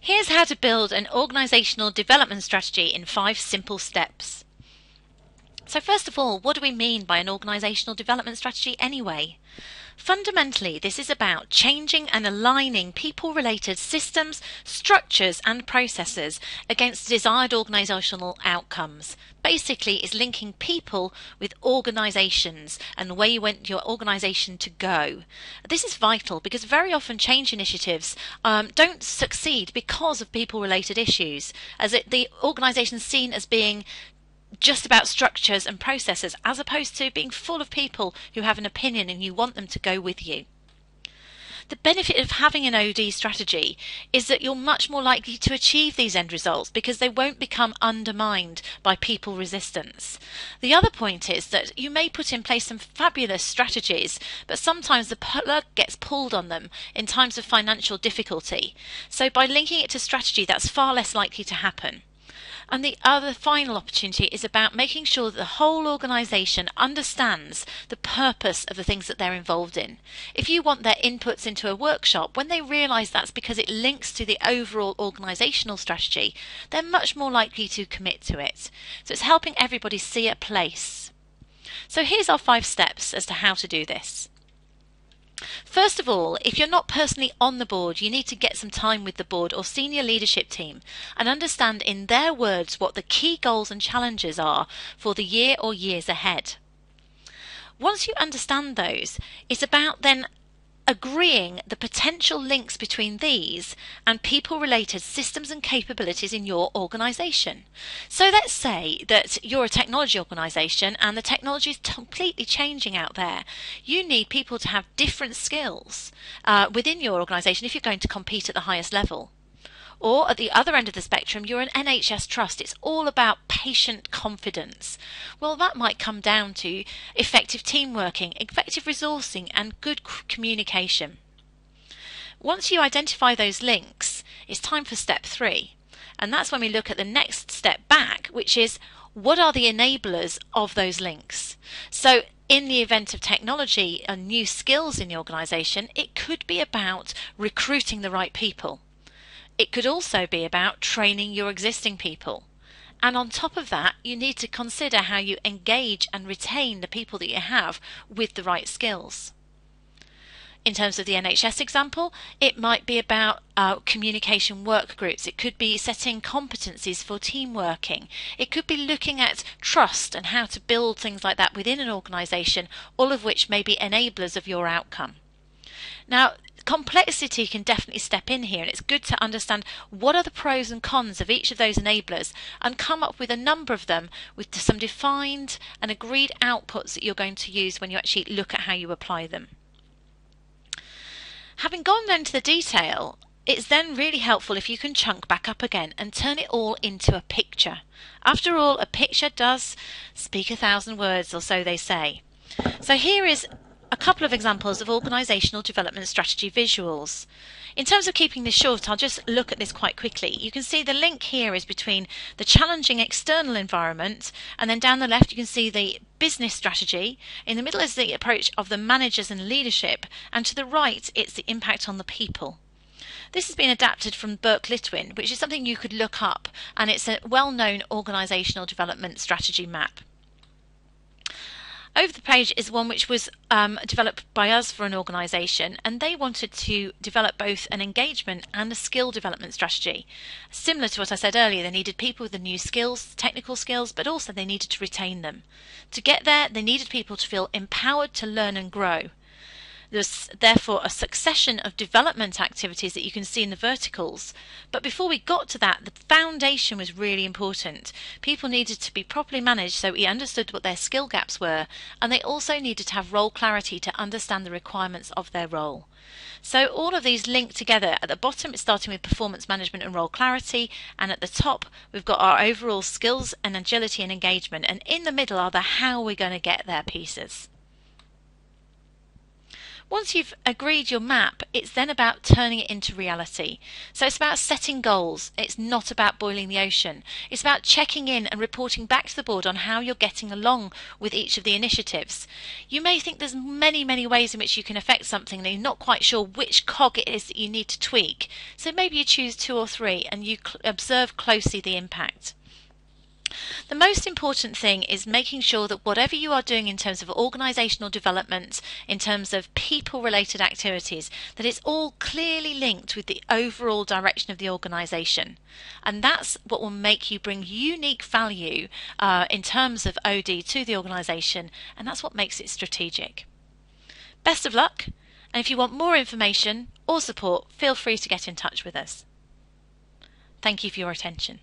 Here's how to build an organisational development strategy in 5 simple steps. So first of all, what do we mean by an organisational development strategy anyway? Fundamentally, this is about changing and aligning people-related systems, structures and processes against desired organisational outcomes. Basically, it's linking people with organisations and where you want your organisation to go. This is vital because very often change initiatives don't succeed because of people-related issues, as the organisation is seen as being just about structures and processes, as opposed to being full of people who have an opinion and you want them to go with you. The benefit of having an OD strategy is that you're much more likely to achieve these end results because they won't become undermined by people resistance. The other point is that you may put in place some fabulous strategies, but sometimes the plug gets pulled on them in times of financial difficulty. So by linking it to strategy, that's far less likely to happen. And the other final opportunity is about making sure that the whole organisation understands the purpose of the things that they're involved in. If you want their inputs into a workshop, when they realise that's because it links to the overall organisational strategy, they're much more likely to commit to it. So it's helping everybody see a place. So here's our 5 steps as to how to do this. First of all, if you're not personally on the board, you need to get some time with the board or senior leadership team and understand in their words what the key goals and challenges are for the year or years ahead. Once you understand those, it's about then agreeing the potential links between these and people-related systems and capabilities in your organisation. So let's say that you're a technology organisation and the technology is completely changing out there. You need people to have different skills within your organisation if you're going to compete at the highest level. Or at the other end of the spectrum, you're an NHS trust. It's all about patient confidence. Well, that might come down to effective team working, effective resourcing and good communication. Once you identify those links, it's time for step 3. And that's when we look at the next step back, which is what are the enablers of those links? So in the event of technology and new skills in the organisation, it could be about recruiting the right people. It could also be about training your existing people. And on top of that, you need to consider how you engage and retain the people that you have with the right skills. In terms of the NHS example, it might be about communication work groups. It could be setting competencies for team working. It could be looking at trust and how to build things like that within an organisation, all of which may be enablers of your outcome. Now, complexity can definitely step in here, and it's good to understand what are the pros and cons of each of those enablers and come up with a number of them with some defined and agreed outputs that you're going to use when you actually look at how you apply them. Having gone then to the detail, it's then really helpful if you can chunk back up again and turn it all into a picture. After all, a picture does speak 1,000 words, or so they say. So here is a couple of examples of organisational development strategy visuals. In terms of keeping this short, I'll just look at this quite quickly. You can see the link here is between the challenging external environment, and then down the left you can see the business strategy. In the middle is the approach of the managers and leadership, and to the right it's the impact on the people. This has been adapted from Burke-Litwin, which is something you could look up, and it's a well-known organisational development strategy map. Over the page is one which was developed by us for an organisation, and they wanted to develop both an engagement and a skill development strategy. Similar to what I said earlier, they needed people with the new skills, technical skills, but also they needed to retain them. To get there, they needed people to feel empowered to learn and grow. There's therefore a succession of development activities that you can see in the verticals. But before we got to that, the foundation was really important. People needed to be properly managed so we understood what their skill gaps were, and they also needed to have role clarity to understand the requirements of their role. So all of these link together. At the bottom it's starting with performance management and role clarity, and at the top we've got our overall skills and agility and engagement, and in the middle are the how we're going to get there pieces. Once you've agreed your map, it's then about turning it into reality. So it's about setting goals. It's not about boiling the ocean. It's about checking in and reporting back to the board on how you're getting along with each of the initiatives. You may think there's many ways in which you can affect something and you're not quite sure which cog it is that you need to tweak. So maybe you choose 2 or 3 and you observe closely the impact. The most important thing is making sure that whatever you are doing in terms of organisational development, in terms of people-related activities, that it's all clearly linked with the overall direction of the organisation. And that's what will make you bring unique value in terms of OD to the organisation, and that's what makes it strategic. Best of luck, and if you want more information or support, feel free to get in touch with us. Thank you for your attention.